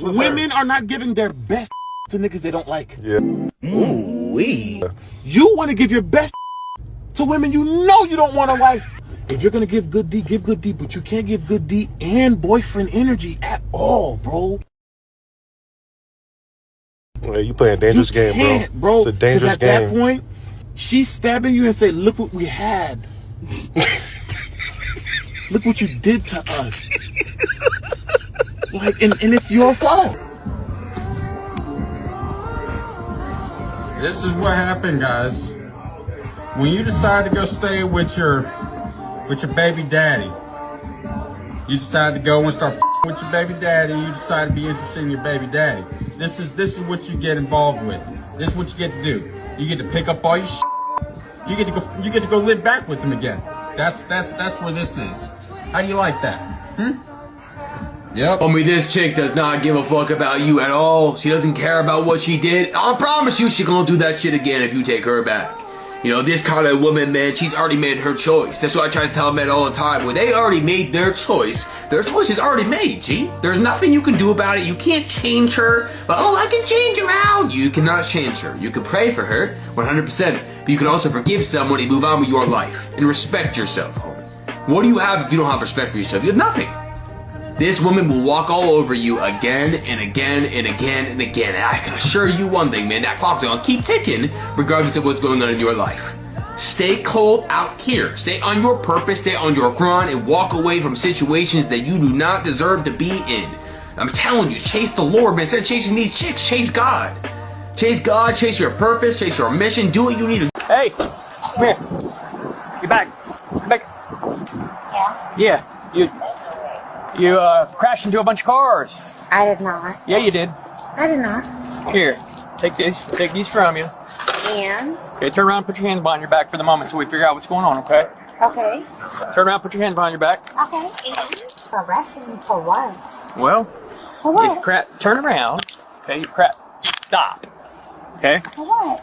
Women are not giving their best to niggas they don't like. Yeah. Ooh-wee. You want to give your best to women you know you don't want a wife. If you're going to give good D, give good D, but you can't give good D and boyfriend energy at all, bro. Yeah, you playing a dangerous game, bro. It's a dangerous game. At that point, she's stabbing you and say, look what we had. Look what you did to us. Like, and it's your fault. This is what happened, guys. When you decide to go stay with your baby daddy, you decide to go and start with your baby daddy, you decide to be interested in your baby daddy. This is what you get involved with. This is what you get to do. You get to pick up all your shit. You get to go live back with him again. That's where this is. How do you like that? Yep. Homie, this chick does not give a fuck about you at all. She doesn't care about what she did. I promise you she gonna do that shit again if you take her back. You know, this kind of woman, man, she's already made her choice. That's what I try to tell men all the time. When they already made their choice is already made, G. There's nothing you can do about it. You can't change her. But, oh, I can change her out. You cannot change her. You can pray for her, 100%. But you can also forgive someone and move on with your life. And respect yourself, homie. What do you have if you don't have respect for yourself? You have nothing. This woman will walk all over you again and again and again and again. And I can assure you one thing, man, that clock's gonna keep ticking regardless of what's going on in your life. Stay cold out here. Stay on your purpose, stay on your grind, and walk away from situations that you do not deserve to be in. I'm telling you, chase the Lord, man. Instead of chasing these chicks, chase God. Chase God, chase your purpose, chase your mission, do what you need to. Hey, come here. You're back. Come back. Yeah? Yeah, you crashed into a bunch of cars. I did not. Yeah, you did. I did not. Here, take these from you. And? Okay, turn around, put your hands behind your back for the moment until we figure out what's going on, okay? Okay. Turn around, put your hands behind your back. Okay. And? Arresting me for what? Well, For what? turn around. Okay, stop. Okay? For what?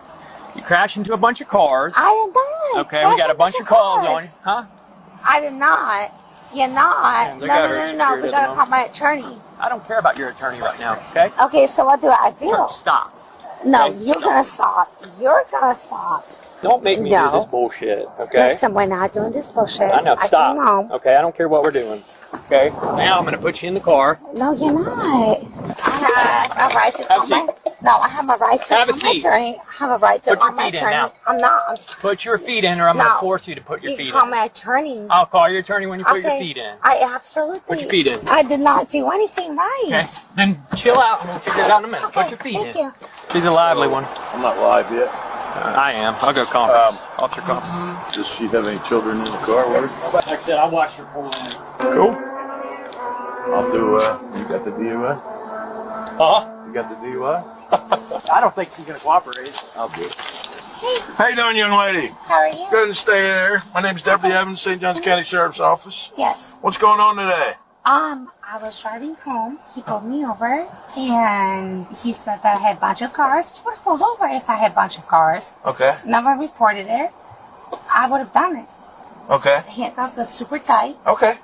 You crashed into a bunch of cars. I did not. Okay, we got a bunch of calls on you. Huh? I did not. You're not. No. We gotta call my attorney. I don't care about your attorney right now, okay? Okay, so what do I do? Stop. No, Okay, you're gonna stop. You're gonna stop. Don't make me do this bullshit, okay? Listen, we're not doing this bullshit. I know, stop. came home. Okay, I don't care what we're doing. Okay? Now I'm gonna put you in the car. No, you're not. I have a right to call my... No, I have a right to Have a call my seat. attorney. I have a right to Put call your my feet in attorney. now. I'm not. Put your feet in or I'm gonna force you to put your You feet call in. my attorney. I'll call your attorney when you put your feet in. I absolutely... Put your feet in. I did not do anything right. Okay? Then chill out and we'll figure it out in a minute. Okay, Put your feet thank in. you. She's a lively one. I'm not live yet. I am. I'll go conference. Officer conference. Does she have any children in the car with her? Like I said, I watched her pull in. Cool. I'll do, you got the DUI? Huh? You got the DUI? I don't think she's gonna cooperate. I'll do it. How you doing, young lady? How are you? Good to stay there. My name's Deputy Evans, St. Johns County Sheriff's Office. Yes. What's going on today? I was driving home. He pulled me over, and he said that I had a bunch of cars. He would have pulled over if I had a bunch of cars. Okay. Never reported it. I would have done it. Okay. The handcuffs are super tight. Okay.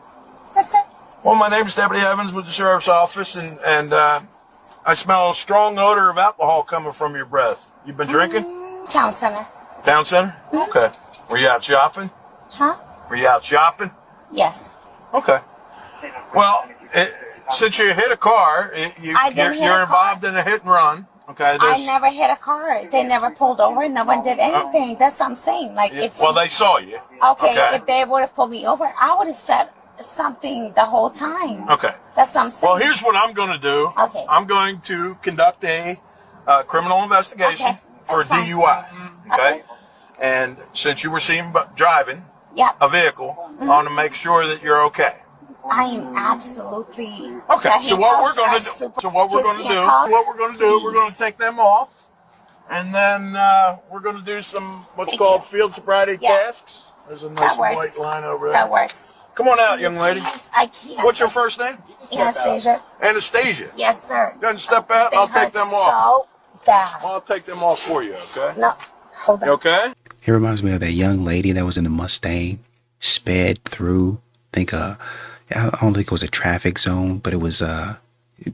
That's it. Well, my name's Deputy Evans with the Sheriff's Office, and I smell a strong odor of alcohol coming from your breath. You been drinking? Town center. Town center? Mm-hmm. Okay. Were you out shopping? Huh? Were you out shopping? Yes. Okay. Well, since you hit a car, you're involved in a hit and run. Okay. I never hit a car. They never pulled over. No one did anything. That's what I'm saying. Like if they saw you. Okay, if they would have pulled me over, I would have said something the whole time. Okay. That's what I'm saying. Well, here's what I'm going to do. Okay. I'm going to conduct a criminal investigation for a DUI. Okay. And since you were seen driving a vehicle, I want to make sure that you're okay. I am absolutely okay. So what we're going to do? We're going to take them off, and then we're going to do some what's called field sobriety tasks. There's a nice white line over there. That works. Come on out, young lady. I can't. What's your first name? Anastasia. Anastasia. Yes, sir. Go ahead and step out. They I'll take them off. So bad. I'll take them off for you. Okay. No, hold on. You okay? It reminds me of that young lady that was in the Mustang, sped through. I don't think it was a traffic zone, but it was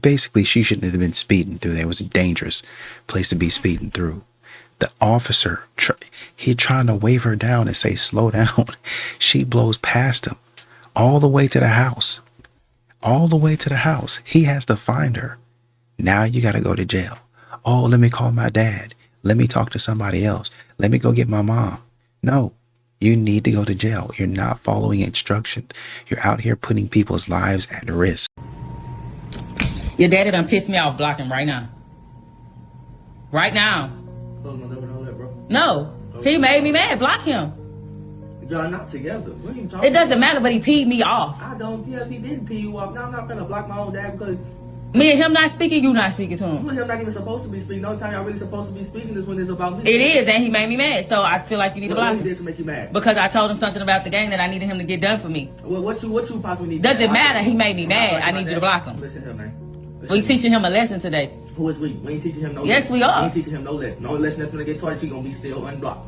Basically, she shouldn't have been speeding through there. It was a dangerous place to be speeding through. The officer, he trying to wave her down and say, slow down. She blows past him all the way to the house. All the way to the house. He has to find her. Now you got to go to jail. Oh, let me call my dad. Let me talk to somebody else. Let me go get my mom. No, you need to go to jail. You're not following instructions. You're out here putting people's lives at risk. Your daddy done pissed me off. Block him right now. Right now. Close my door and all that, bro. No, he made me mad. Block him. Y'all not together. What are you talking It doesn't matter, but he peed me off. I don't care if he didn't pee you off. Now I'm not gonna block my own dad because Me and him not speaking, you not speaking to you him. and him not even supposed to be speaking. The only time y'all really supposed to be speaking is when it's about me. It is, and he made me mad. So I feel like you need to block What he did him. to make you mad? Because I told him something about the game that I needed him to get done for me. Well, what you possibly need? Doesn't matter. He made me mad. I need you to block him. Listen here, man. We teaching him a lesson today. Who is we? We ain't teaching him no Yes, lesson. we are. We ain't teaching him no lesson. No lesson that's gonna get taught, he gonna be still unblocked.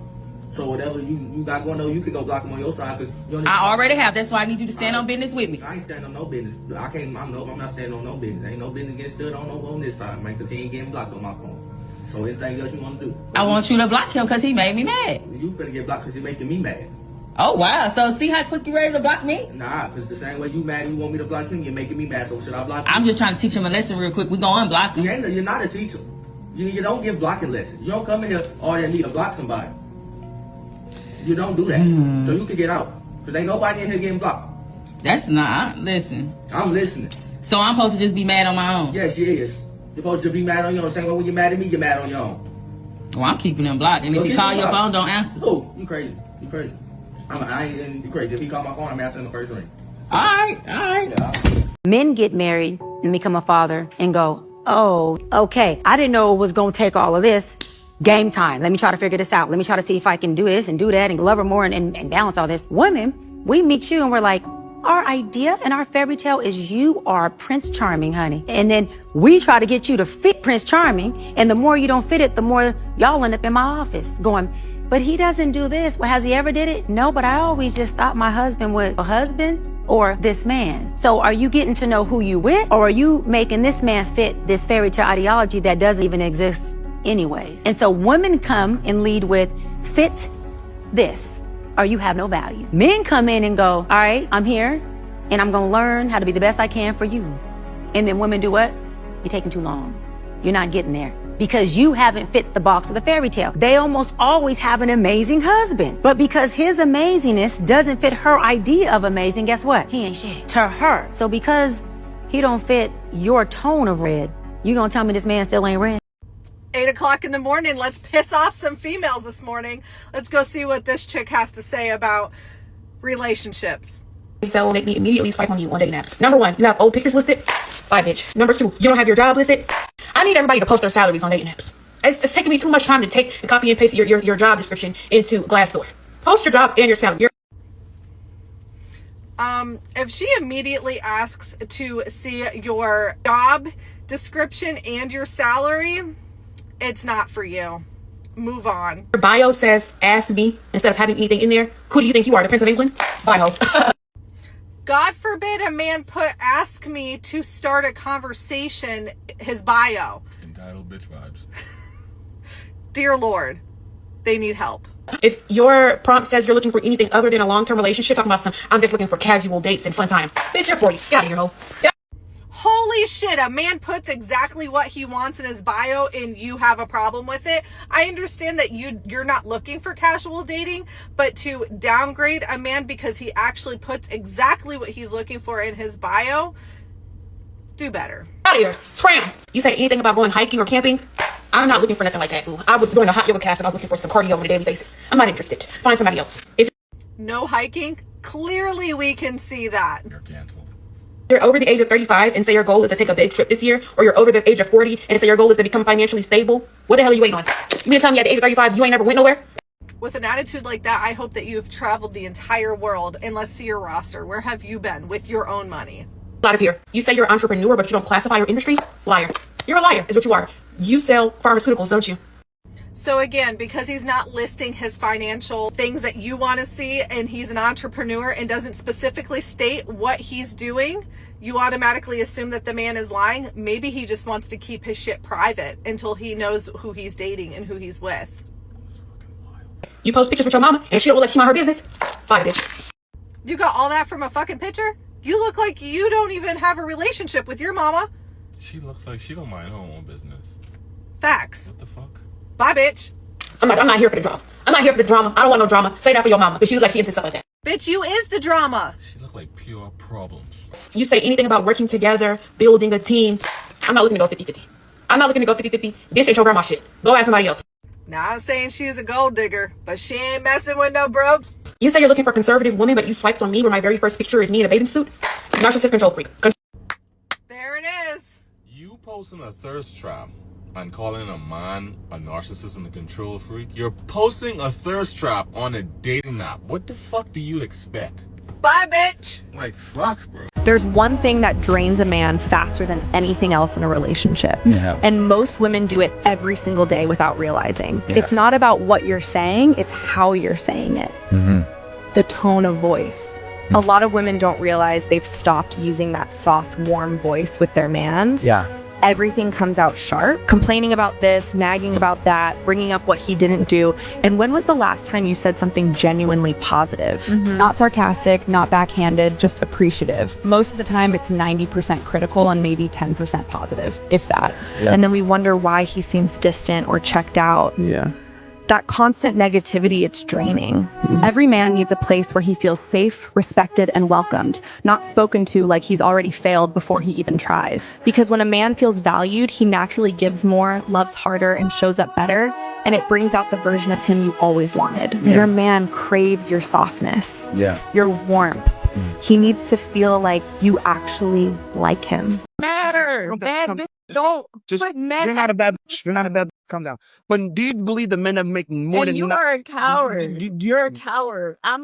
So whatever you got going on, you can go block him on your side. Cause you don't I already have. That's why I need you to stand on business with me. I ain't standing on no business. I'm not standing on no business. Ain't no business getting stood on this side, man, because he ain't getting blocked on my phone. So anything else you want to do? I want you to block him because he made me mad. You finna get blocked because he making me mad. Oh, wow. So see how quick you ready to block me? Nah, because the same way you mad and you want me to block him, you're making me mad. So should I block you? I'm just trying to teach him a lesson real quick. We gonna unblock him. You're not a teacher. You don't give blocking lessons. You don't come in here all you need to block somebody. You don't do that. So you can get out. Because ain't nobody in here getting blocked. That's not. Listen. I'm listening. So I'm supposed to just be mad on my own? Yes, you is. You're supposed to be mad on your own. Same way when you're mad at me, you're mad on your own. Well, I'm keeping him blocked. And if he call your phone, don't answer. Oh, you crazy. You crazy. You crazy. If he call my phone, I'm answering the first ring. All right. Yeah. Men get married and become a father and go, oh, okay, I didn't know it was going to take all of this. Game time. Let me try to figure this out. Let me try to see if I can do this and do that and love her more and balance all this. Women, we meet you and we're like, our idea and our fairy tale is you are Prince Charming, honey. And then we try to get you to fit Prince Charming. And the more you don't fit it, the more y'all end up in my office going, but he doesn't do this. Well, has he ever did it? No, but I always just thought my husband was a husband or this man. So are you getting to know who you with, or are you making this man fit this fairy tale ideology that doesn't even exist anyways? And so women come and lead with fit this, or you have no value. Men come in and go, all right, I'm here and I'm going to learn how to be the best I can for you. And then women do what? You're taking too long. You're not getting there because you haven't fit the box of the fairy tale. They almost always have an amazing husband, but because his amazingness doesn't fit her idea of amazing, guess what? He ain't shit to her. So because he don't fit your tone of red, you gonna tell me this man still ain't red? 8 o'clock in the morning. Let's piss off some females this morning. Let's go see what this chick has to say about relationships. That will make me immediately swipe on you on dating apps. Number one, you have old pictures listed. Bye, bitch. Number two, you don't have your job listed. I need everybody to post their salaries on dating apps. It's taking me too much time to take and copy and paste your job description into Glassdoor. Post your job and your salary. If she immediately asks to see your job description and your salary, it's not for you. Move on. Your bio says, ask me, instead of having anything in there. Who do you think you are, the Prince of England? Bye, ho. God forbid a man ask me to start a conversation, his bio. Entitled bitch vibes. Dear Lord, they need help. If your prompt says you're looking for anything other than a long-term relationship, talking about I'm just looking for casual dates and fun time. Bitch, you're 40. Get out of here, ho. Holy shit, a man puts exactly what he wants in his bio and you have a problem with it. I understand that you're not looking for casual dating, but to downgrade a man because he actually puts exactly what he's looking for in his bio, do better. Out of here. Scram. You say anything about going hiking or camping? I'm not looking for nothing like that, boo. I was doing a hot yoga class and I was looking for some cardio on a daily basis. I'm not interested. Find somebody else. No hiking? Clearly we can see that. You're canceled. You're over the age of 35 and say your goal is to take a big trip this year, or you're over the age of 40 and say your goal is to become financially stable, what the hell are you waiting on? You mean to tell me at the age of 35 you ain't never went nowhere? With an attitude like that, I hope that you've traveled the entire world, and let's see your roster. Where have you been with your own money? Out of here. You say you're an entrepreneur, but you don't classify your industry? Liar. You're a liar, is what you are. You sell pharmaceuticals, don't you? So again, because he's not listing his financial things that you want to see, and he's an entrepreneur and doesn't specifically state what he's doing, you automatically assume that the man is lying. Maybe he just wants to keep his shit private until he knows who he's dating and who he's with. You post pictures with your mama and she don't let you mind her business. Bye, bitch. You got all that from a fucking picture? You look like you don't even have a relationship with your mama. She looks like she don't mind her own business. Facts. What the fuck? Bye, bitch. I'm not here for the drama. I'm not here for the drama. I don't want no drama. Say that for your mama, because she look like she into stuff like that. Bitch, you is the drama. She look like pure problems. You say anything about working together, building a team. I'm not looking to go 50-50. I'm not looking to go 50-50. This ain't your grandma shit. Go ask somebody else. Now, I'm saying she's a gold digger, but she ain't messing with no broke. You say you're looking for conservative women, but you swiped on me where my very first picture is me in a bathing suit? Narcissist control freak. There it is. You posting a thirst trap and calling a man a narcissist and a control freak? You're posting a thirst trap on a dating app. What the fuck do you expect? Bye, bitch. Like, fuck, bro. There's one thing that drains a man faster than anything else in a relationship. Yeah. And most women do it every single day without realizing. Yeah. It's not about what you're saying, it's how you're saying it. Mm-hmm. The tone of voice. A lot of women don't realize they've stopped using that soft, warm voice with their man. Yeah. Everything comes out sharp, complaining about this, nagging about that, bringing up what he didn't do. And when was the last time you said something genuinely positive? Not sarcastic, not backhanded, just appreciative. Most of the time it's 90% critical and maybe 10% positive, if that. Yeah. And then we wonder why he seems distant or checked out. Yeah. That constant negativity, it's draining. Every man needs a place where he feels safe, respected, and welcomed, not spoken to like he's already failed before he even tries. Because when a man feels valued, he naturally gives more, loves harder, and shows up better, and it brings out the version of him you always wanted. Yeah. Your man craves your softness, Yeah. your warmth. He needs to feel like you actually like him. Matter. Bad bitch. Don't just. You're not a bad bitch. You're not a bad bitch. Calm down. But do you believe the men are making more than you are a coward. You're a coward. I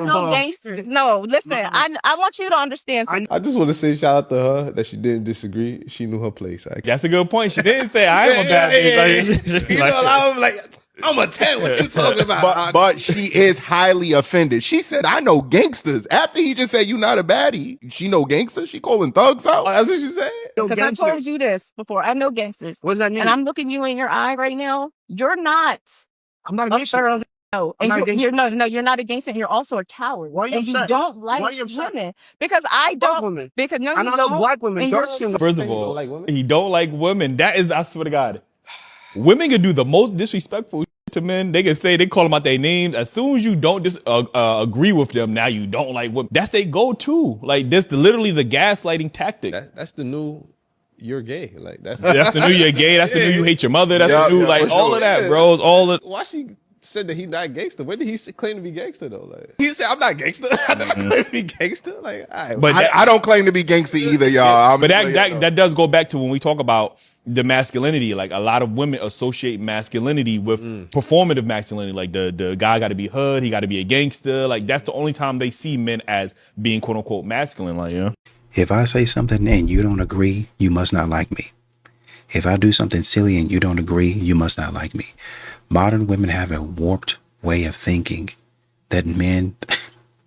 know gangsters. No, listen. I want you to understand something. I just want to say shout out to her that she didn't disagree. She knew her place. That's a good point. She didn't say I am a bad bitch. You know, I'm like, I'm gonna tell you what you talking about. But she is highly offended. She said, I know gangsters. After he just said, you not a baddie. She know gangsters? She calling thugs out? That's what she said? Because I told you this before. I know gangsters. What does that mean? And I'm looking you in your eye right now. You're not. I'm not a gangster. No, I'm not a gangster. You're not a gangster. And you're also a coward. Why are you upset? You don't like women. Because I don't. Women. Because no, I you don't don't. know black women. First of all, he don't like women. That is, I swear to God. Women can do the most disrespectful to men. They can say, they call them out their names. As soon as you don't agree with them, now you don't like women. That's their go-to. Like, that's literally the gaslighting tactic. That's the new, you're gay. Like that's the new you're gay. That's the new you hate your mother. That's the new, like, all of that, bro. It's all of. Why she said that he's not gangster? When did he claim to be gangster, though? Like, he said, I'm not gangster. I never claim to be gangster. Like, but I don't claim to be gangster either, y'all. But that does go back to when we talk about the masculinity. Like, a lot of women associate masculinity with performative masculinity. Like, the guy got to be hood, he got to be a gangster. Like, that's the only time they see men as being quote unquote masculine. Like, yeah. If I say something and you don't agree, you must not like me. If I do something silly and you don't agree, you must not like me. Modern women have a warped way of thinking that men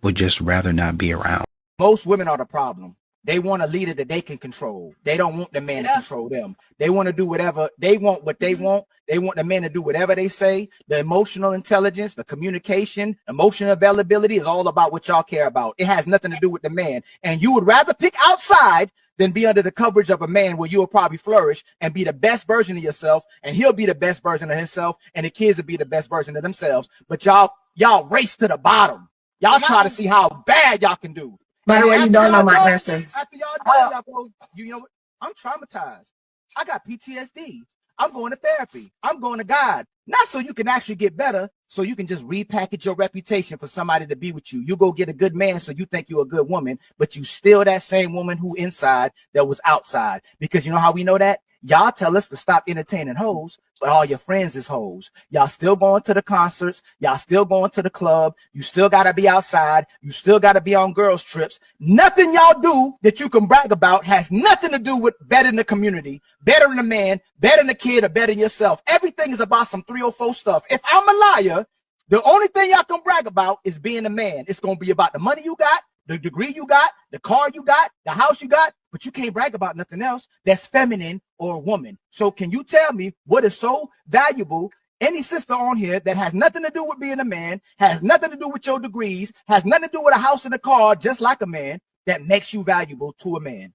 would just rather not be around. Most women are the problem. They want a leader that they can control. They don't want the man to control them. They want to do whatever they want, what they want. They want the man to do whatever they say. The emotional intelligence, the communication, emotional availability is all about what y'all care about. It has nothing to do with the man. And you would rather pick outside than be under the coverage of a man where you will probably flourish and be the best version of yourself, and he'll be the best version of himself, and the kids will be the best version of themselves. But y'all race to the bottom. Y'all try to see how bad y'all can do. By the way, you don't know my person. After y'all go, you know what? I'm traumatized. I got PTSD. I'm going to therapy. I'm going to God. Not so you can actually get better, so you can just repackage your reputation for somebody to be with you. You go get a good man so you think you're a good woman, but you still that same woman who inside that was outside. Because you know how we know that? Y'all tell us to stop entertaining hoes, but all your friends is hoes. Y'all still going to the concerts. Y'all still going to the club. You still got to be outside. You still got to be on girls' trips. Nothing y'all do that you can brag about has nothing to do with bettering the community, bettering the man, bettering the kid, or bettering yourself. Everything is about some 304 stuff. If I'm a liar, the only thing y'all can brag about is being a man. It's going to be about the money you got, the degree you got, the car you got, the house you got, but you can't brag about nothing else that's feminine or woman. So can you tell me what is so valuable, any sister on here that has nothing to do with being a man, has nothing to do with your degrees, has nothing to do with a house and a car, just like a man, that makes you valuable to a man?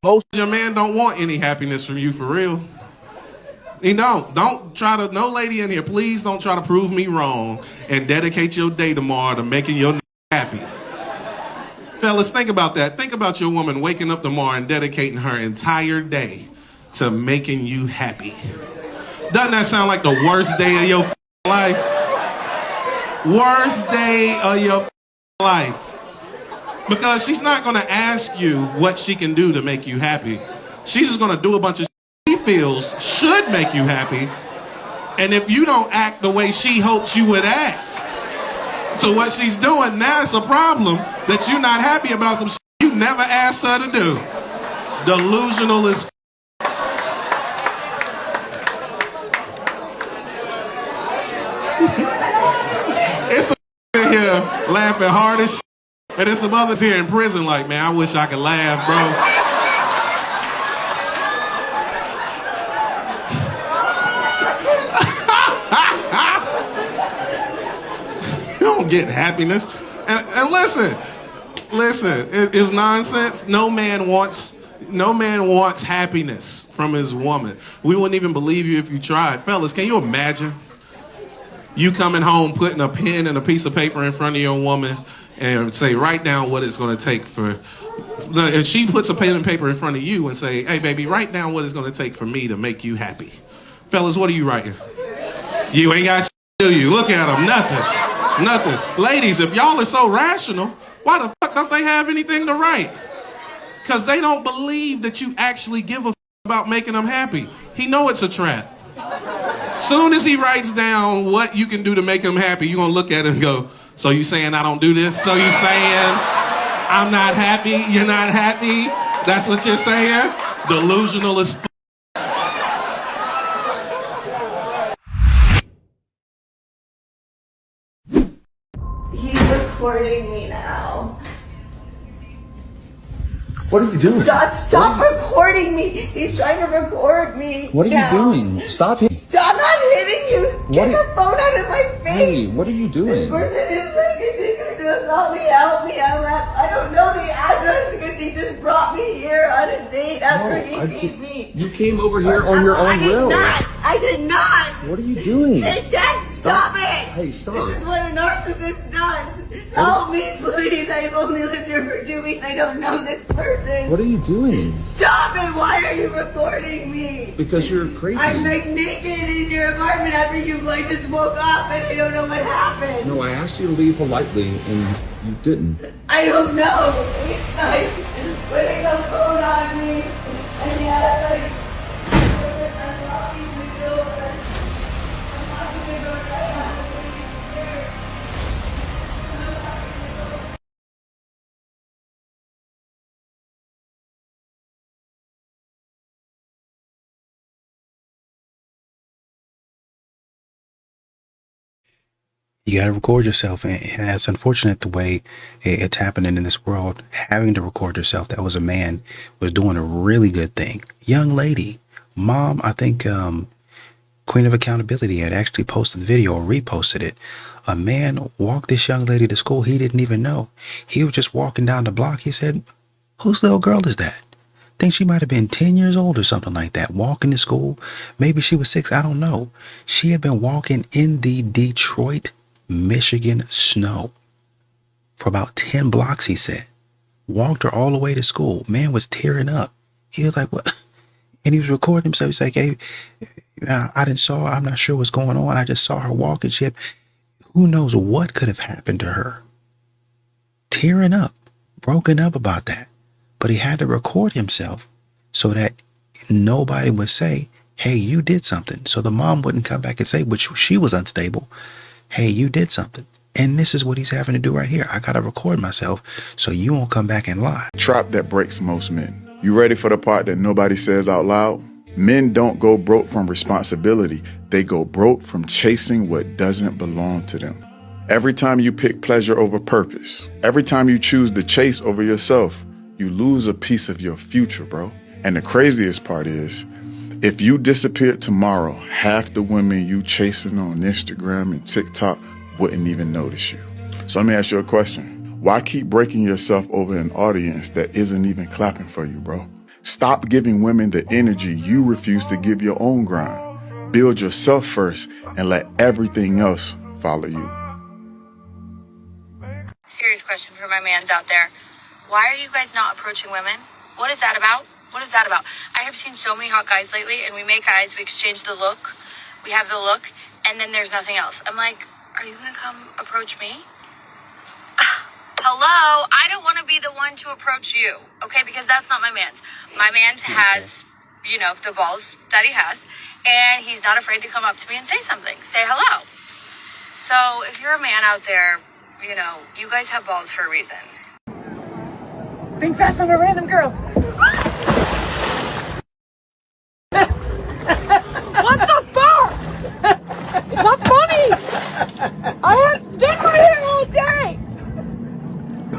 Most of your man don't want any happiness from you, for real. He don't try to, no lady in here, please don't try to prove me wrong and dedicate your day tomorrow to making your happy. Fellas, think about that. Think about your woman waking up tomorrow and dedicating her entire day to making you happy. Doesn't that sound like the worst day of your life? Worst day of your life. Because she's not going to ask you what she can do to make you happy. She's just going to do a bunch of she feels should make you happy. And if you don't act the way she hopes you would act to what she's doing, now it's a problem that you're not happy about some shit you never asked her to do. Delusional as it's a in here laughing hard as shit. And there's some others here in prison like, man, I wish I could laugh, bro. You don't get happiness. And listen, it's nonsense. No man wants happiness from his woman. We wouldn't even believe you if you tried. Fellas, can you imagine you coming home, putting a pen and a piece of paper in front of your woman and say, write down what it's going to take for, and she puts a pen and paper in front of you and say, hey baby, write down what it's going to take for me to make you happy. Fellas, what are you writing? You ain't got shit, do you? Look at them, nothing. Ladies, if y'all are so rational, why the fuck don't they have anything to write? Because they don't believe that you actually give a fuck about making them happy. He know it's a trap. Soon as he writes down what you can do to make him happy, you're going to look at it and go, so you saying I don't do this? So you saying I'm not happy? You're not happy? That's what you're saying? Delusional as fuck. He's recording me now. What are you doing? Just stop recording me. He's trying to record me. What are you doing? Stop hitting. Stop not hitting you. Get the phone out of my face. Hey, what are you doing? This person is like addicted to assault me. Help me. I don't know the address because he just brought me here on a date after he beat me. You came over here on your own will. I did not. What are you doing? Take that. Stop it. Hey, stop. This is what a narcissist does. Help me, please. I've only lived here for 2 weeks. I don't know this person. What are you doing? Stop it. Why are you recording me? Because you're crazy. I'm like naked in your apartment after you like just woke up and I don't know what happened. No, I asked you to leave politely and you didn't. I don't know. He's like putting a phone on me and yeah, like You got to record yourself, and it's unfortunate the way it's happening in this world. Having to record yourself, that was a man was doing a really good thing. Young lady, mom, I think Queen of Accountability had actually posted the video or reposted it. A man walked this young lady to school. He didn't even know. He was just walking down the block. He said, whose little girl is that? Think she might have been 10 years old or something like that, walking to school. Maybe she was 6. I don't know. She had been walking in the Detroit, Michigan snow for about 10 blocks, he said. Walked her all the way to school. Man was tearing up. He was like, what? And he was recording himself. He's like, hey, I'm not sure what's going on. I just saw her walking. Who knows what could have happened to her? Tearing up. broken up about that. But he had to record himself so that nobody would say, hey, you did something. So the mom wouldn't come back and say, which she was unstable, hey, you did something. And this is what he's having to do right here. I got to record myself so you won't come back and lie. Trap that breaks most men. You ready for the part that nobody says out loud? Men don't go broke from responsibility. They go broke from chasing what doesn't belong to them. Every time you pick pleasure over purpose, every time you choose to chase over yourself, you lose a piece of your future, bro. And the craziest part is, if you disappeared tomorrow, half the women you chasing on Instagram and TikTok wouldn't even notice you. So let me ask you a question. Why keep breaking yourself over an audience that isn't even clapping for you, bro? Stop giving women the energy you refuse to give your own grind. Build yourself first and let everything else follow you. Serious question for my mans out there. Why are you guys not approaching women? What is that about? What is that about? I have seen so many hot guys lately, and we make eyes, we exchange the look, we have the look, and then there's nothing else. I'm like, are you gonna come approach me? Hello? I don't want to be the one to approach you, okay? Because that's not my man's. My man's has, you know, the balls that he has, and he's not afraid to come up to me and say something, say hello. So if you're a man out there, you know, you guys have balls for a reason. Think fast, I'm a random girl. What the fuck? It's not funny. I had dinner here all day.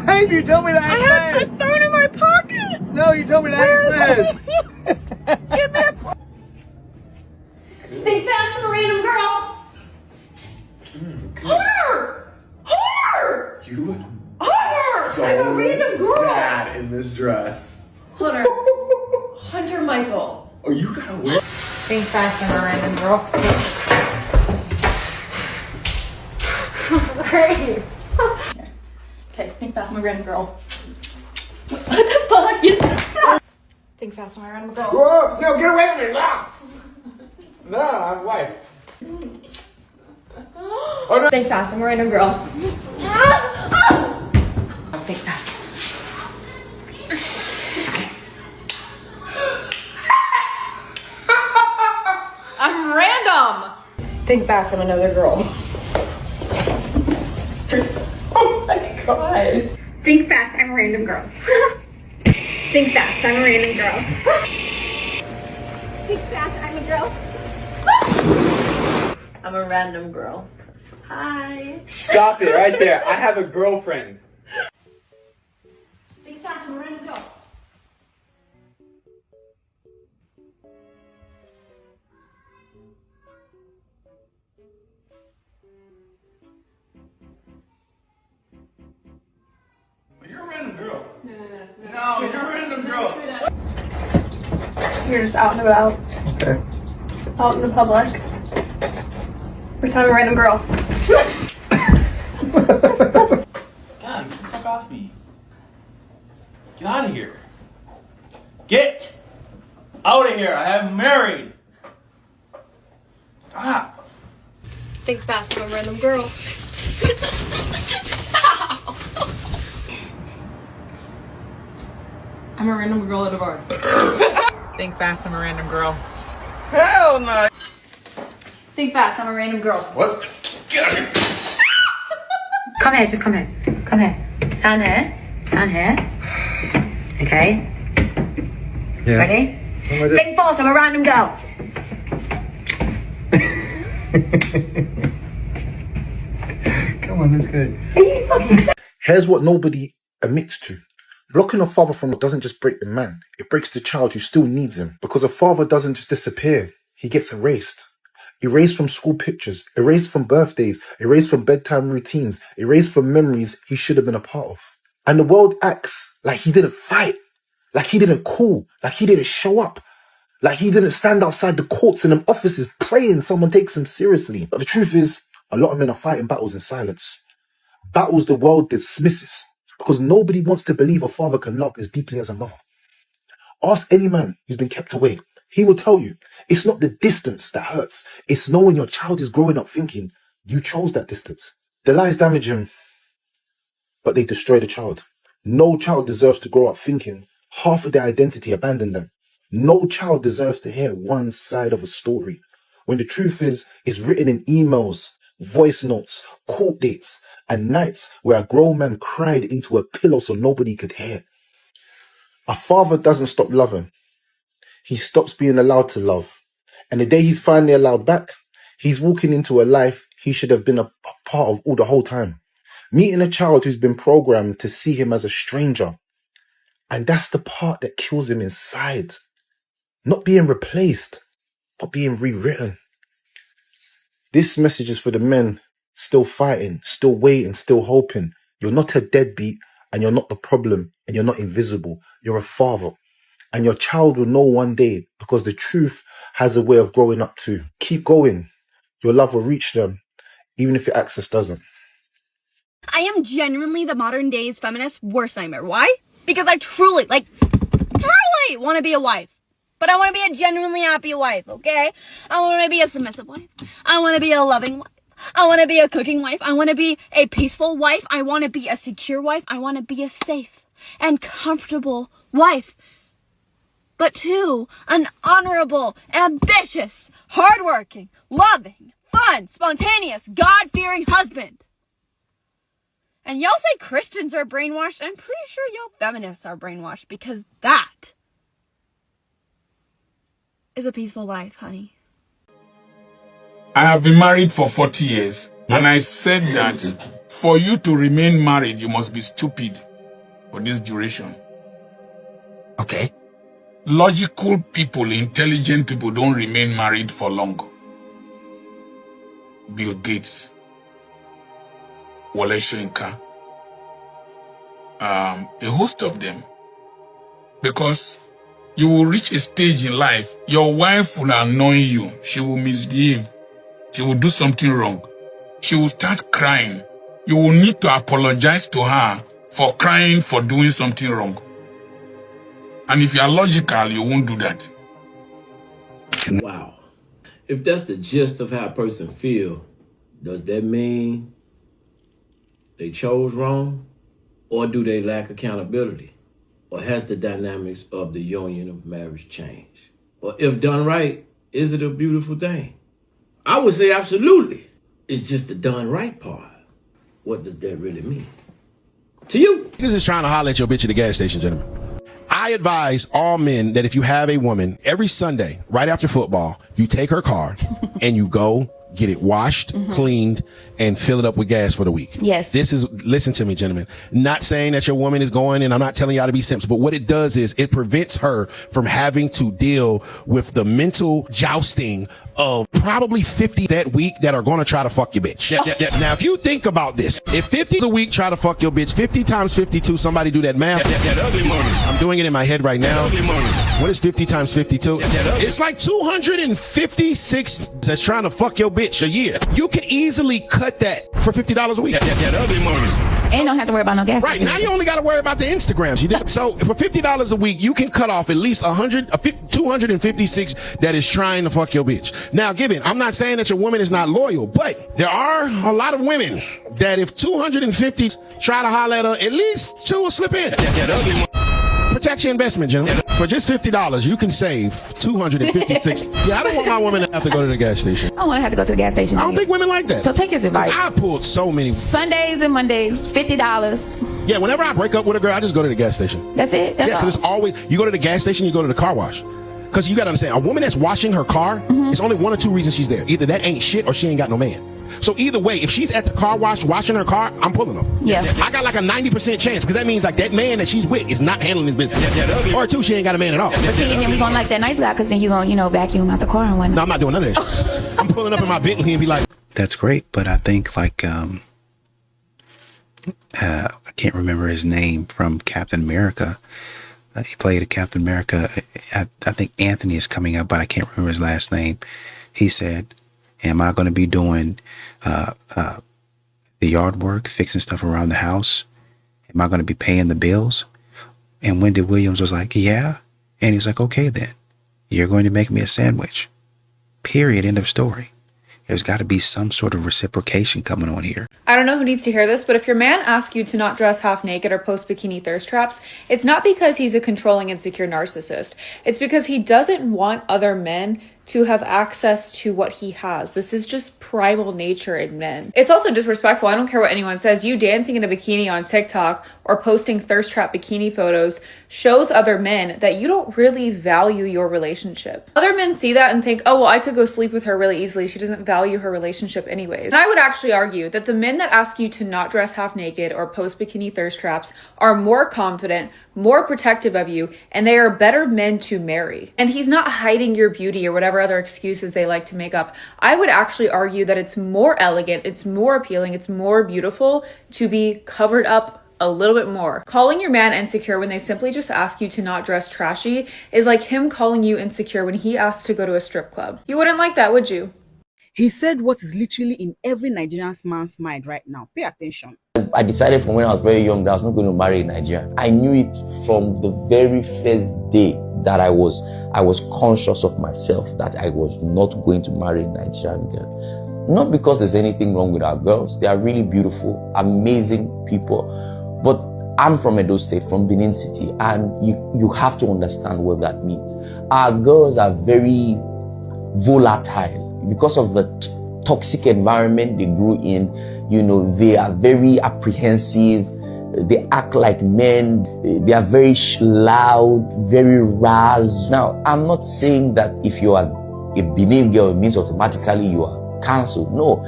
Babe, you told me to act fast. I had my phone in my pocket. No, you told me to act fast. Give me a phone. Think fast, I'm a random girl. Her! Her! You look Her! I'm a random girl. bad in this dress. Hunter. Hunter Michael. Oh, you gotta wear. Think fast, I'm a random girl. Great. Okay, think fast, I'm a random girl. What the fuck? Think fast, I'm a random girl. Whoa, no, get away from me! No! No, I'm a wife. Oh, no. Think fast, I'm a random girl. Think fast. I'm random. Think fast, I'm another girl. Oh my god. Think fast, I'm a random girl. Think fast, I'm a random girl. Think fast, I'm a girl. I'm a random girl. Hi. Stop it right there. I have a girlfriend. Think fast, I'm a random girl. You're a random girl. No, you're a random girl. You're just out and about. Okay. Out in the public. Pretend I'm a random girl. God, get the fuck off me. Get out of here. Get out of here. I am married. Stop. Think fast, I'm a random girl. I'm a random girl at a bar. Think fast, I'm a random girl. Hell no. Think fast, I'm a random girl. What? Come here, just come here. Come here. Stand here. Stand here. Okay. Yeah. Ready? Think fast, I'm a random girl. Come on, that's good. Here's what nobody admits to. Blocking a father from doesn't just break the man, it breaks the child who still needs him. Because a father doesn't just disappear, he gets erased. Erased from school pictures, erased from birthdays, erased from bedtime routines, erased from memories he should have been a part of. And the world acts like he didn't fight, like he didn't call, like he didn't show up, like he didn't stand outside the courts and them offices praying someone takes him seriously. But the truth is, a lot of men are fighting battles in silence. Battles the world dismisses. Because nobody wants to believe a father can love as deeply as a mother. Ask any man who's been kept away. He will tell you, it's not the distance that hurts. It's knowing your child is growing up thinking, you chose that distance. The lies damage him, but they destroy the child. No child deserves to grow up thinking half of their identity abandoned them. No child deserves to hear one side of a story, when the truth is written in emails, voice notes, court dates, and nights where a grown man cried into a pillow so nobody could hear. A father doesn't stop loving. He stops being allowed to love. And the day he's finally allowed back, he's walking into a life he should have been a part of all the whole time. Meeting a child who's been programmed to see him as a stranger. And that's the part that kills him inside. Not being replaced, but being rewritten. This message is for the men still fighting, still waiting, still hoping. You're not a deadbeat, and you're not the problem, and you're not invisible. You're a father. And your child will know one day, because the truth has a way of growing up too. Keep going. Your love will reach them, even if your access doesn't. I am genuinely the modern day's feminist worst nightmare. Why? Because I truly want to be a wife. But I want to be a genuinely happy wife, okay? I want to be a submissive wife. I want to be a loving wife. I want to be a cooking wife. I want to be a peaceful wife. I want to be a secure wife. I want to be a safe and comfortable wife. But too, an honorable, ambitious, hardworking, loving, fun, spontaneous, God-fearing husband. And y'all say Christians are brainwashed. I'm pretty sure y'all feminists are brainwashed, because that is a peaceful life, honey. I have been married for 40 years, and I said that for you to remain married, you must be stupid for this duration. Okay. Logical people, intelligent people don't remain married for long. Bill Gates, Wole Soyinka, a host of them. Because you will reach a stage in life, your wife will annoy you. She will misbehave. She will do something wrong. She will start crying. You will need to apologize to her for crying for doing something wrong. And if you are logical, you won't do that. Wow. If that's the gist of how a person feels, does that mean they chose wrong? Or do they lack accountability? Or has the dynamics of the union of marriage changed? Or if done right, is it a beautiful thing? I would say absolutely. It's just the done right part. What does that really mean? To you. Niggas is trying to holler at your bitch at the gas station, gentlemen. I advise all men that if you have a woman, every Sunday, right after football, you take her car and you go get it washed, cleaned, and fill it up with gas for the week. Yes. This is, listen to me, gentlemen. Not saying that your woman is going, and I'm not telling y'all to be simps, but what it does is it prevents her from having to deal with the mental jousting of probably 50 that week that are going to try to fuck your bitch. Now, if you think about this, if 50 a week try to fuck your bitch, 50 times 52, somebody do that math. That ugly money. I'm doing it in my head right now. What is 50 times 52? It's like 256 that's trying to fuck your bitch a year. You can easily cut that for $50 a week. That ugly money. And don't have to worry about no gas. Right, now you only got to worry about the Instagrams. You did. So for $50 a week, you can cut off at least 256 that is trying to fuck your bitch. Now, given, I'm not saying that your woman is not loyal, but there are a lot of women that if 250 try to holler at her, at least 2 will slip in. Protect your investment, gentlemen. For just $50, you can save 256. Yeah, I don't want my woman to have to go to the gas station. I don't want to have to go to the gas station. I don't think women like that. So take his advice. I pulled so many. Sundays and Mondays, $50. Yeah, whenever I break up with a girl, I just go to the gas station. That's it? That's yeah, because it's always, you go to the gas station, you go to the car wash. Because you got to understand, a woman that's washing her car, it's only 1 or 2 reasons she's there. Either that ain't shit or she ain't got no man. So either way, if she's at the car wash washing her car, I'm pulling her. Yeah. I got like a 90% chance, because that means like that man that she's with is not handling his business. Or 2, she ain't got a man at all. But see, and then we gonna like that nice guy, because then you gonna, vacuum out the car and whatnot. No, I'm not doing none of that shit. I'm pulling up in my Bentley and be like, that's great, but I think like I can't remember his name from Captain America. He played a Captain America. I think Anthony is coming up, but I can't remember his last name. He said, am I going to be doing the yard work, fixing stuff around the house? Am I going to be paying the bills? And Wendy Williams was like, yeah. And he was like, okay, then. You're going to make me a sandwich. Period. End of story. There's got to be some sort of reciprocation coming on here. I don't know who needs to hear this, but if your man asks you to not dress half naked or post bikini thirst traps, it's not because he's a controlling, insecure narcissist. It's because he doesn't want other men to have access to what he has. This is just primal nature in men. It's also disrespectful. I don't care what anyone says. You dancing in a bikini on TikTok or posting thirst trap bikini photos shows other men that you don't really value your relationship. Other men see that and think, oh, well, I could go sleep with her really easily. She doesn't value her relationship anyways. And I would actually argue that the men that ask you to not dress half naked or post bikini thirst traps are more confident, more protective of you, and they are better men to marry. And he's not hiding your beauty or whatever other excuses they like to make up. I would actually argue that it's more elegant, it's more appealing, it's more beautiful to be covered up a little bit more. Calling your man insecure when they simply just ask you to not dress trashy is like him calling you insecure when he asks to go to a strip club. You wouldn't like that, would you? He said what is literally in every Nigerian man's mind right now. Pay attention. I decided from when I was very young that I was not going to marry a Nigerian. I knew it from the very first day that I was conscious of myself that I was not going to marry a Nigerian girl. Not because there's anything wrong with our girls. They are really beautiful, amazing people. But I'm from Edo State, from Benin City, and you have to understand what that means. Our girls are very volatile because of the toxic environment they grew in. You know, they are very apprehensive. They act like men. They are very loud, very ras. Now, I'm not saying that if you are a Benin girl, it means automatically you are cancelled. No.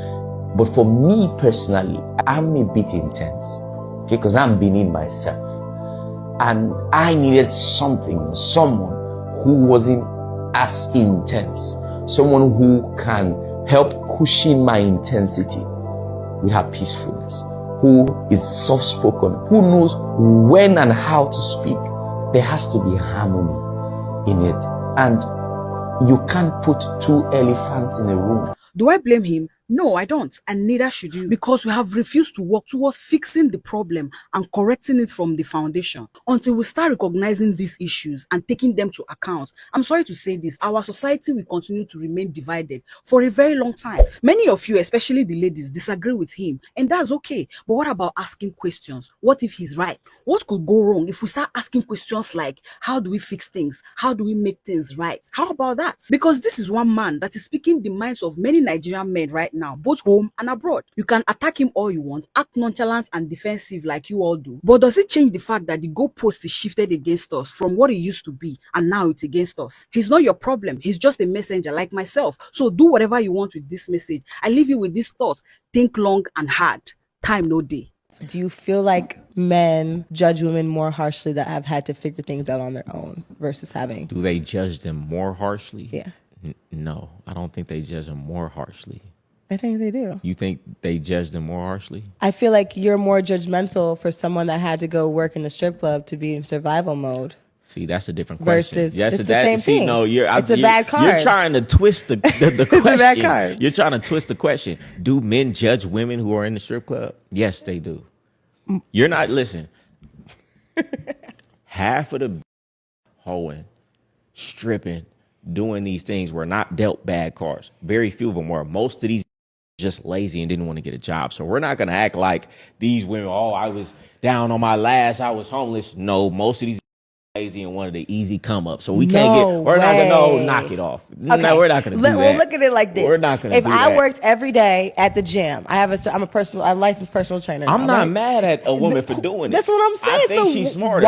But for me personally, I'm a bit intense. Okay, because I'm Benin myself. And I needed someone who wasn't as intense. Someone who can help cushion my intensity with her peacefulness, who is soft-spoken, who knows when and how to speak. There has to be harmony in it. And you can't put two elephants in a room. Do I blame him? No, I don't, and neither should you, because we have refused to work towards fixing the problem and correcting it from the foundation. Until we start recognizing these issues and taking them to account, I'm sorry to say this, our society will continue to remain divided for a very long time. Many of you, especially the ladies, disagree with him, and that's okay. But what about asking questions? What if he's right? What could go wrong if we start asking questions like, how do we fix things? How do we make things right? How about that? Because this is one man that is speaking the minds of many Nigerian men right now, both home and abroad. You can attack him all you want, act nonchalant and defensive like you all do, but does it change the fact that the goalpost is shifted against us from what it used to be and now it's against us? He's not your problem. He's just a messenger like myself. So do whatever you want with this message. I leave you with this thought: think long and hard. Time no day. Do you feel like men judge women more harshly that have had to figure things out on their own versus having? Do they judge them more harshly? Yeah. No, I don't think they judge them more harshly. I think they do. You think they judge them more harshly? I feel like you're more judgmental for someone that had to go work in the strip club to be in survival mode. See, that's a different question. Versus, it's the same thing. No, it's a bad card. You're trying to twist the question. It's a bad card. You're trying to twist the question. Do men judge women who are in the strip club? Yes, they do. You're not, listen. Half of the hoeing, stripping, doing these things were not dealt bad cards. Very few of them were. Most of these just lazy and didn't want to get a job. So we're not going to act like these women, oh, I was down on my last, I was homeless. No, most of these lazy and wanted the easy come up. So we can't we're not going to knock it off. Okay. No, we're not going to do that. Well, look at it like this. We're not going to do that. If I worked every day at the gym, I'm a licensed personal trainer. I'm not mad at a woman for doing it. That's what I'm saying. I think she's smarter.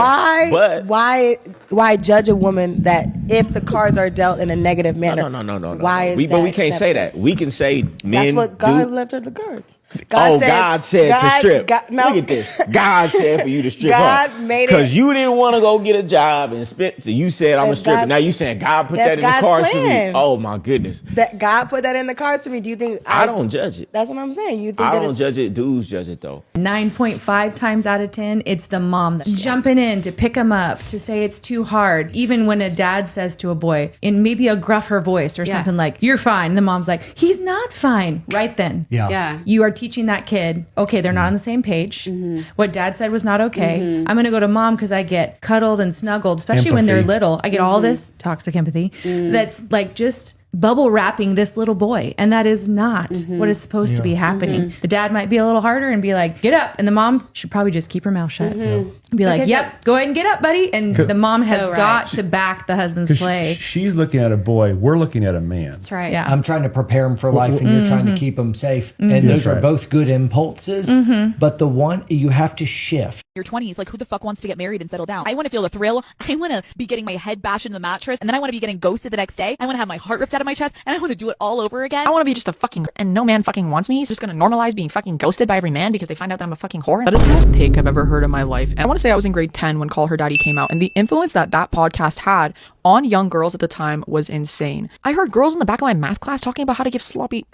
Why judge a woman that if the cards are dealt in a negative manner? No. Why is that But we can't say accepted? that. We can say men That's what God left her the cards. God said to strip. No. Look at this. God said for you to strip. God made it. Because you didn't want to go get a job and spend. So you said I'm a stripper. Now you saying God put that in the cards for me. Oh my goodness. That God put that in the cards for me. Do you think I don't judge it? That's what I'm saying. You think I don't judge it. Dudes judge it though. 9.5 times out of 10, it's the mom that's jumping in to pick him up, to say it's too hard. Even when a dad says to a boy in maybe a gruffer voice or something like, you're fine. The mom's like, he's not fine. Right then. Yeah. You are teaching that kid, okay, they're not on the same page. What dad said was not okay. I'm going to go to mom because I get cuddled and snuggled, especially when they're little. I get all this toxic empathy that's like just bubble wrapping this little boy. And that is not what is supposed to be happening. The dad might be a little harder and be like, get up. And the mom should probably just keep her mouth shut. Be like, yep, go ahead and get up, buddy. And the mom has got to back the husband's play. She's looking at a boy. We're looking at a man. That's right. Yeah. I'm trying to prepare him for life, and you're trying to keep him safe. And those are both good impulses. But the one you have to shift. Your 20s, like, who the fuck wants to get married and settle down? I want to feel the thrill. I want to be getting my head bashed in the mattress, and then I want to be getting ghosted the next day. I want to have my heart ripped out of my chest, and I want to do it all over again. I want to be just a fucking, and no man fucking wants me. He's just going to normalize being fucking ghosted by every man because they find out that I'm a fucking whore. That is the most take I've ever heard in my life. And I want to say I was in grade 10 when Call Her Daddy came out, and the influence that podcast had on young girls at the time was insane. I heard girls in the back of my math class talking about how to give sloppy.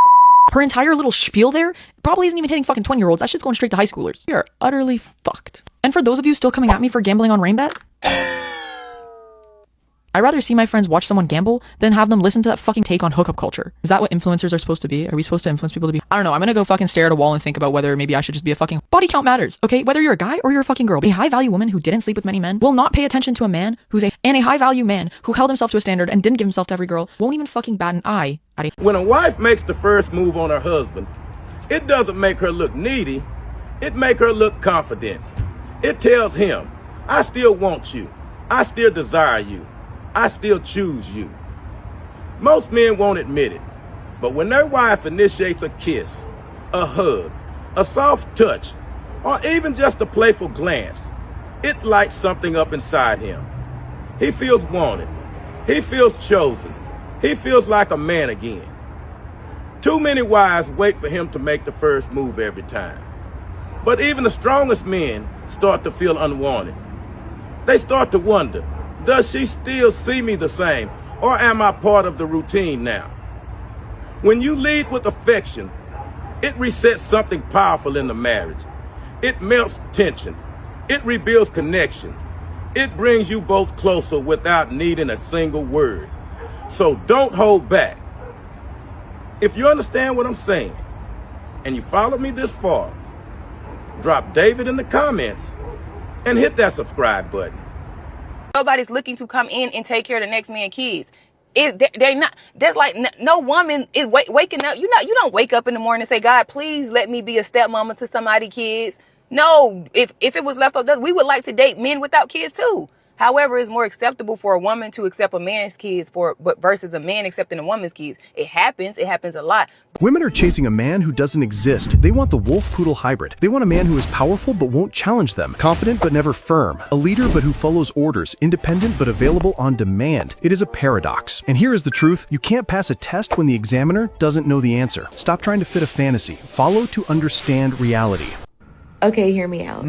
Her entire little spiel there probably isn't even hitting fucking 20-year-olds. That shit's going straight to high schoolers. We are utterly fucked. And for those of you still coming at me for gambling on Rainbet, I'd rather see my friends watch someone gamble than have them listen to that fucking take on hookup culture. Is that what influencers are supposed to be? Are we supposed to influence people to be? I don't know. I'm gonna go fucking stare at a wall and think about whether maybe I should just be a fucking... Body count matters, okay? Whether you're a guy or you're a fucking girl. A high-value woman who didn't sleep with many men will not pay attention to a man who's a high-value man who held himself to a standard and didn't give himself to every girl won't even fucking bat an eye at a... When a wife makes the first move on her husband, it doesn't make her look needy. It make her look confident. It tells him, I still want you. I still desire you. I still choose you. Most men won't admit it, but when their wife initiates a kiss, a hug, a soft touch, or even just a playful glance, it lights something up inside him. He feels wanted. He feels chosen. He feels like a man again. Too many wives wait for him to make the first move every time. But even the strongest men start to feel unwanted. They start to wonder, does she still see me the same, or am I part of the routine now? When you lead with affection, it resets something powerful in the marriage. It melts tension. It rebuilds connections. It brings you both closer without needing a single word. So don't hold back. If you understand what I'm saying, and you followed me this far, drop David in the comments and hit that subscribe button. Nobody's looking to come in and take care of the next man's kids. They're not. There's like no woman is waking up. You don't wake up in the morning and say, God, please let me be a stepmama to somebody's kids. No, if it was left up, we would like to date men without kids too. However, it's more acceptable for a woman to accept a man's kids versus a man accepting a woman's kids. It happens a lot. Women are chasing a man who doesn't exist. They want the wolf poodle hybrid. They want a man who is powerful but won't challenge them, confident but never firm, a leader but who follows orders, independent but available on demand. It is a paradox. And here is the truth. You can't pass a test when the examiner doesn't know the answer. Stop trying to fit a fantasy. Follow to understand reality. Okay, hear me out.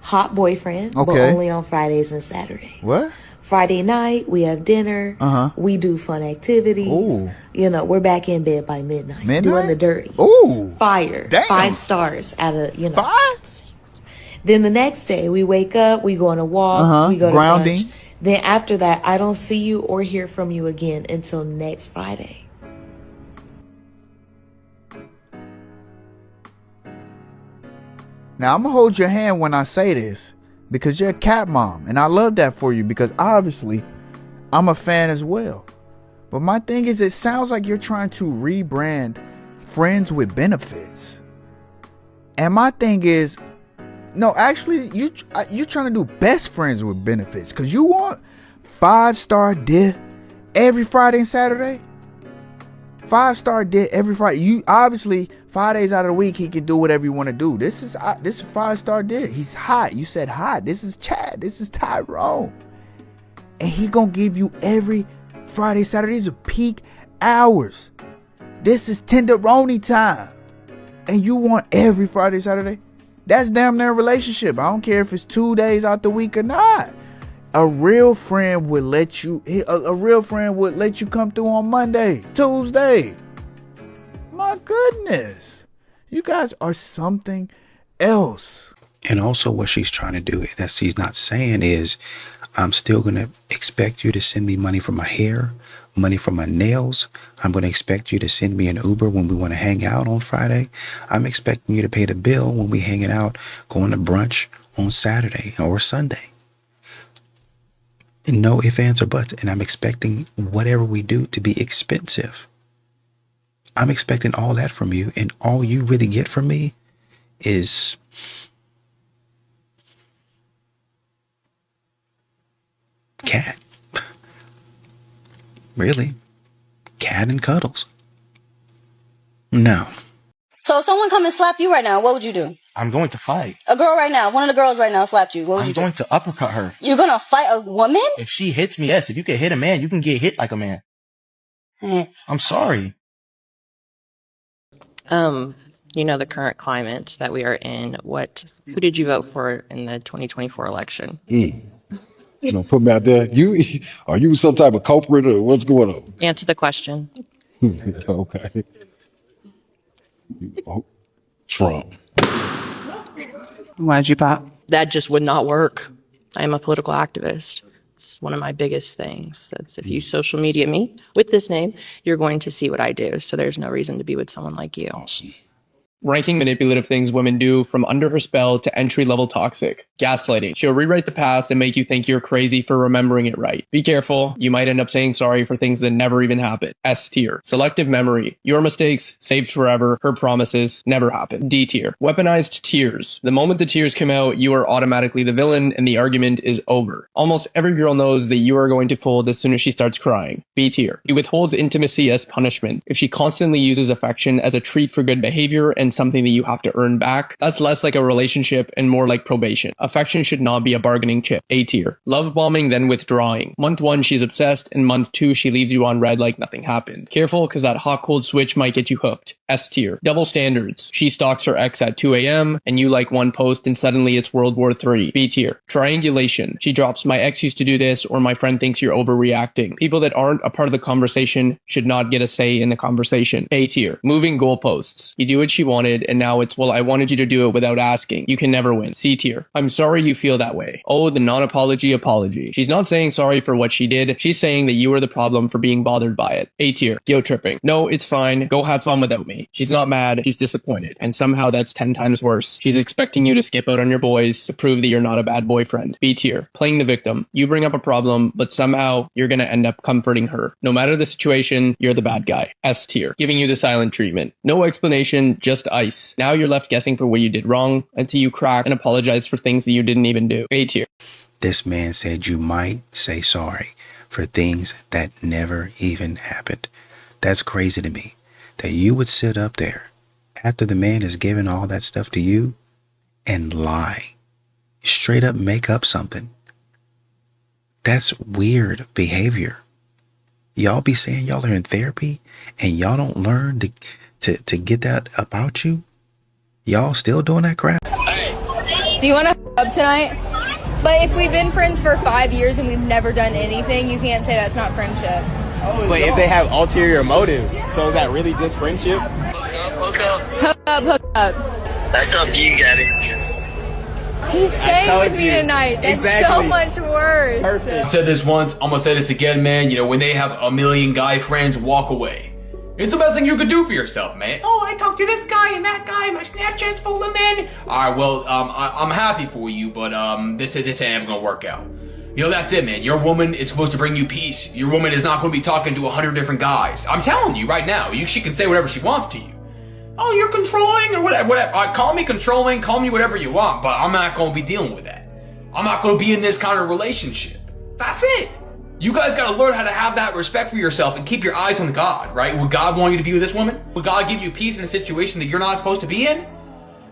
Hot boyfriend, but only on Fridays and Saturdays. What? Friday night, we have dinner. We do fun activities. Ooh. You know, we're back in bed by midnight. Midnight? Doing the dirty. Ooh. Fire. Damn. 5 stars out of, 5? Then the next day, we wake up, we go on a walk, we go to grounding. brunch. Then after that, I don't see you or hear from you again until next Friday. Now, I'm going to hold your hand when I say this because you're a cat mom. And I love that for you because obviously I'm a fan as well. But my thing is, it sounds like you're trying to rebrand friends with benefits. And my thing is, no, actually, you're trying to do best friends with benefits because you want 5-star dip every Friday and Saturday. 5-star dip every Friday. You obviously 5 days out of the week he can do whatever you want to do. This is 5-star dip. He's hot. You said hot. This is Chad. This is Tyrone. And he gonna give you every Friday, Saturday. These are peak hours. This is tenderoni time. And you want every Friday, Saturday? That's damn near a relationship. I don't care if it's 2 days out the week or not. A real friend would let you come through on Monday, Tuesday. My goodness. You guys are something else. And also what she's trying to do that she's not saying is, I'm still going to expect you to send me money for my hair, money for my nails. I'm going to expect you to send me an Uber when we want to hang out on Friday. I'm expecting you to pay the bill when we hanging out, going to brunch on Saturday or Sunday. No ifs, ands, or buts. And I'm expecting whatever we do to be expensive. I'm expecting all that from you. And all you really get from me is cat. Really? Cat and cuddles. No. So if someone come and slap you right now, what would you do? I'm going to fight. A girl right now, one of the girls right now slapped you. What would I'm you do? going to uppercut her. You're gonna fight a woman? If she hits me, yes. If you can hit a man, you can get hit like a man. I'm sorry. You know, the current climate that we are in. Who did you vote for in the 2024 election? You know, put me out there. Are you some type of culprit or what's going on? Answer the question. Okay. Oh, Trump. Why'd you pop? That just would not work. I am a political activist. It's one of my biggest things. That's if you social media me with this name, you're going to see what I do. So there's no reason to be with someone like you. Awesome. Ranking manipulative things women do from under her spell to entry-level toxic. Gaslighting. She'll rewrite the past and make you think you're crazy for remembering it right. Be careful. You might end up saying sorry for things that never even happened. S tier. Selective memory. Your mistakes, saved forever. Her promises, never happened. D tier. Weaponized tears. The moment the tears come out, you are automatically the villain and the argument is over. Almost every girl knows that you are going to fold as soon as she starts crying. B tier. He withholds intimacy as punishment. If she constantly uses affection as a treat for good behavior and something that you have to earn back, that's less like a relationship and more like probation. Affection should not be a bargaining chip. A tier. Love bombing, then withdrawing. Month 1, she's obsessed, and month 2, she leaves you on red like nothing happened. Careful, because that hot cold switch might get you hooked. S tier. Double standards. She stalks her ex at 2 a.m., and you like one post, and suddenly it's World War III. B tier. Triangulation. She drops, my ex used to do this, or my friend thinks you're overreacting. People that aren't a part of the conversation should not get a say in the conversation. A tier. Moving goalposts. You do what she wanted, and now it's, well, I wanted you to do it without asking. You can never win. C tier. I'm sorry you feel that way. Oh, the non-apology apology. She's not saying sorry for what she did. She's saying that you were the problem for being bothered by it. A tier. Guilt tripping. No, it's fine. Go have fun without me. She's not mad. She's disappointed. And somehow that's 10 times worse. She's expecting you to skip out on your boys to prove that you're not a bad boyfriend. B tier. Playing the victim. You bring up a problem, but somehow you're going to end up comforting her. No matter the situation, you're the bad guy. S tier. Giving you the silent treatment. No explanation, just ice. Now you're left guessing for what you did wrong until you crack and apologize for things that you didn't even do. A tier. This man said you might say sorry for things that never even happened. That's crazy to me, that you would sit up there after the man has given all that stuff to you and lie. Straight up make up something. That's weird behavior. Y'all be saying y'all are in therapy and y'all don't learn to get that about you? Y'all still doing that crap? Do you want to up tonight? But if we've been friends for 5 years and we've never done anything, you can't say that's not friendship. But if they have ulterior motives, so is that really just friendship? Hook up. That's up to you, Gabby. He's staying with me tonight. That's so much worse. I said this once, I'm gonna say this again, man. You know, when they have a million guy friends, walk away. It's the best thing you could do for yourself, man. Oh, I talked to this guy and that guy. My Snapchat's full of men. All right, well, I'm happy for you, but this ain't ever gonna work out. You know, that's it, man. Your woman is supposed to bring you peace. Your woman is not going to be talking to 100 different guys. I'm telling you right now. She can say whatever she wants to you. Oh, you're controlling or whatever. Call me controlling. Call me whatever you want, but I'm not going to be dealing with that. I'm not going to be in this kind of relationship. That's it. You guys got to learn how to have that respect for yourself and keep your eyes on God, right? Would God want you to be with this woman? Would God give you peace in a situation that you're not supposed to be in?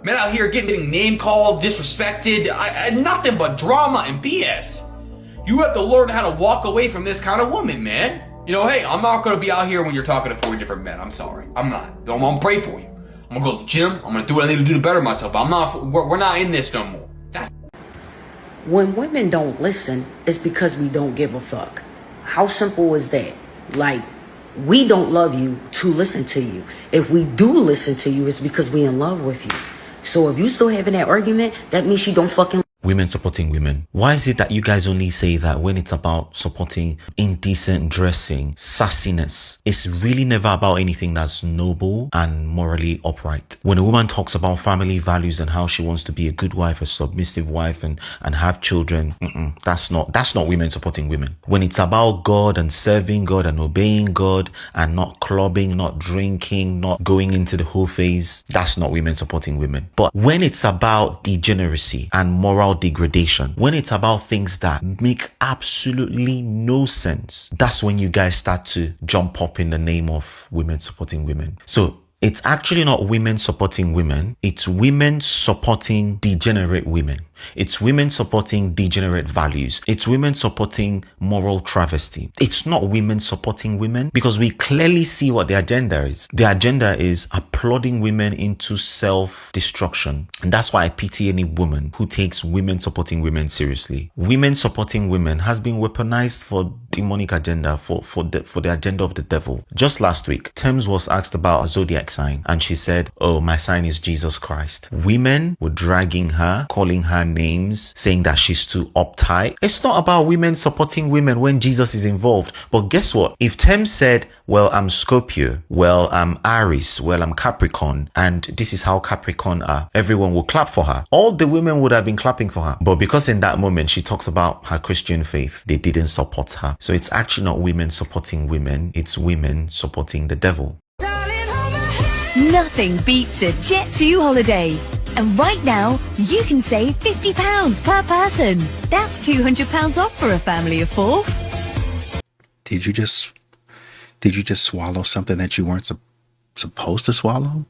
Men out here getting name called, disrespected, nothing but drama and BS. You have to learn how to walk away from this kind of woman, man. You know, hey, I'm not going to be out here when you're talking to 40 different men. I'm sorry. I'm not. I'm going to pray for you. I'm going to go to the gym. I'm going to do what I need to do to better myself. But we're not in this no more. When women don't listen, it's because we don't give a fuck. How simple is that? Like, we don't love you to listen to you. If we do listen to you, it's because we in love with you. So if you still having that argument, that means she don't fucking. women supporting women. Why is it that you guys only say that when it's about supporting indecent dressing, sassiness? It's really never about anything that's noble and morally upright. When a woman talks about family values and how she wants to be a good wife, a submissive wife, and have children, that's not women supporting women. When it's about God and serving God and obeying God and not clubbing, not drinking, not going into the whole phase, that's not women supporting women. But when it's about degeneracy and moral degradation, when it's about things that make absolutely no sense, that's when you guys start to jump up in the name of women supporting women. So it's actually not women supporting women. It's women supporting degenerate women. It's women supporting degenerate values. It's women supporting moral travesty. It's not women supporting women, because we clearly see what the agenda is. The agenda is applauding women into self-destruction. And that's why I pity any woman who takes women supporting women seriously. Women supporting women has been weaponized for demonic agenda, for the agenda of the devil. Just last week, Thames was asked about a zodiac sign, and she said, "Oh, my sign is Jesus Christ." Women were dragging her, calling her names, saying that she's too uptight. It's not about women supporting women when Jesus is involved. But guess what? If Thames said, "Well, I'm Scorpio, well, I'm Aries, well, I'm Capricorn, and this is how Capricorn are," everyone will clap for her. All the women would have been clapping for her. But because in that moment she talks about her Christian faith, they didn't support her. So it's actually not women supporting women, it's women supporting the devil. Nothing beats a Jet2 holiday. And right now, you can save £50 per person. That's £200 off for a family of 4. Did you just swallow something that you weren't supposed to swallow?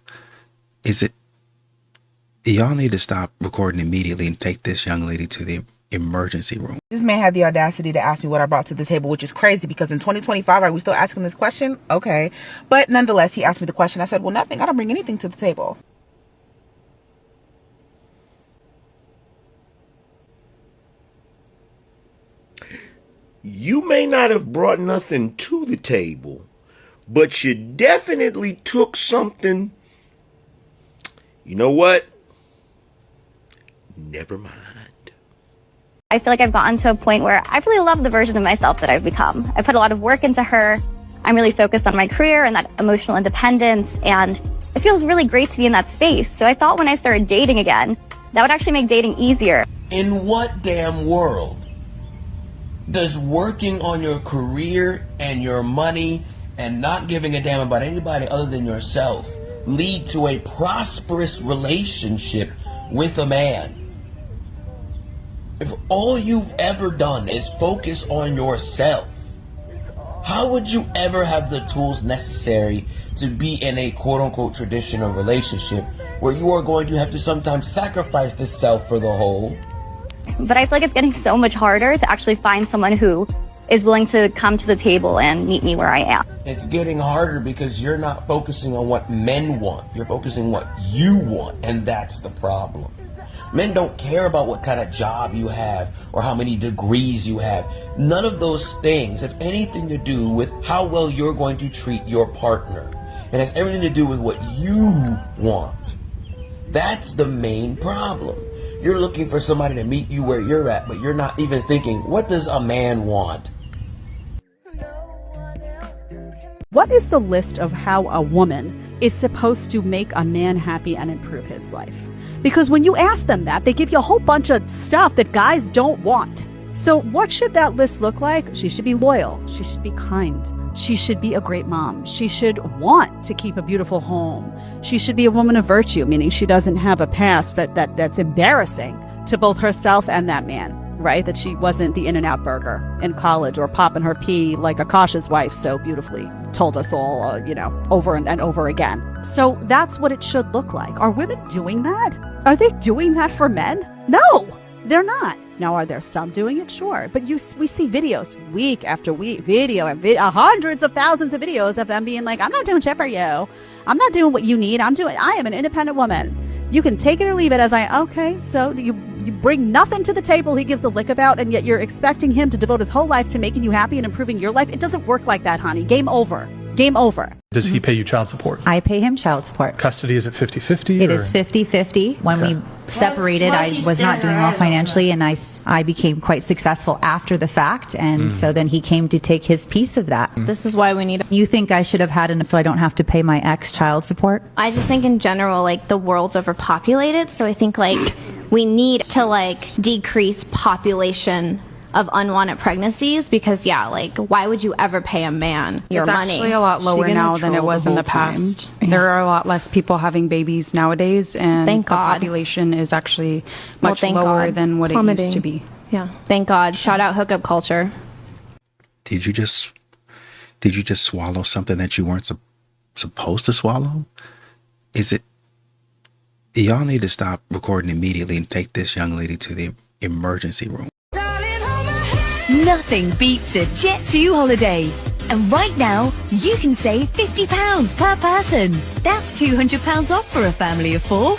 Y'all need to stop recording immediately and take this young lady to the emergency room. This man had the audacity to ask me what I brought to the table, which is crazy because in 2025, are we still asking this question? Okay. But nonetheless, he asked me the question. I said, well, nothing. I don't bring anything to the table. You may not have brought nothing to the table, but you definitely took something. You know what? Never mind. I feel like I've gotten to a point where I really love the version of myself that I've become. I put a lot of work into her. I'm really focused on my career and that emotional independence, and it feels really great to be in that space. So I thought when I started dating again, that would actually make dating easier. In what damn world does working on your career and your money and not giving a damn about anybody other than yourself lead to a prosperous relationship with a man? If all you've ever done is focus on yourself, how would you ever have the tools necessary to be in a quote-unquote traditional relationship where you are going to have to sometimes sacrifice the self for the whole? But I feel like it's getting so much harder to actually find someone who is willing to come to the table and meet me where I am. It's getting harder because you're not focusing on what men want. You're focusing on what you want, and that's the problem. Men don't care about what kind of job you have or how many degrees you have. None of those things have anything to do with how well you're going to treat your partner. It has everything to do with what you want. That's the main problem. You're looking for somebody to meet you where you're at, but you're not even thinking, what does a man want? What is the list of how a woman is supposed to make a man happy and improve his life? Because when you ask them that, they give you a whole bunch of stuff that guys don't want. So what should that list look like? She should be loyal. She should be kind. She should be a great mom. She should want to keep a beautiful home. She should be a woman of virtue, meaning she doesn't have a past that's embarrassing to both herself and that man, right? That she wasn't the In-N-Out burger in college or popping her pee like Akasha's wife so beautifully told us all, over and over again. So that's what it should look like. Are women doing that? Are they doing that for men? No, they're not. Now, are there some doing it? Sure. But we see videos week after week, hundreds of thousands of videos of them being like, I'm not doing shit for you. I'm not doing what you need. I am an independent woman. You can take it or leave it as okay, so you bring nothing to the table he gives a lick about, and yet you're expecting him to devote his whole life to making you happy and improving your life. It doesn't work like that, honey. Game over. Game over. Does he pay you child support? I pay him child support. Custody, is it 50-50? It is 50-50. When we separated, I was not doing well financially, and I became quite successful after the fact, and so then he came to take his piece of that. This is why we need. You think I should have had enough so I don't have to pay my ex child support? I just think in general, like, the world's overpopulated, so I think, like, we need to, like, decrease population of unwanted pregnancies, because why would you ever pay a man your money? It's actually a lot lower now than it was in the past. There are a lot less people having babies nowadays, and Thank the God. population is actually much thank lower God. than what it Plummeting. used to be. Yeah, thank God. Shout out hookup culture. Did you just swallow something that you weren't supposed to swallow? Y'all need to stop recording immediately and take this young lady to the emergency room. Nothing beats a Jet2 holiday. And right now, you can save £50 per person. That's £200 off for a family of 4.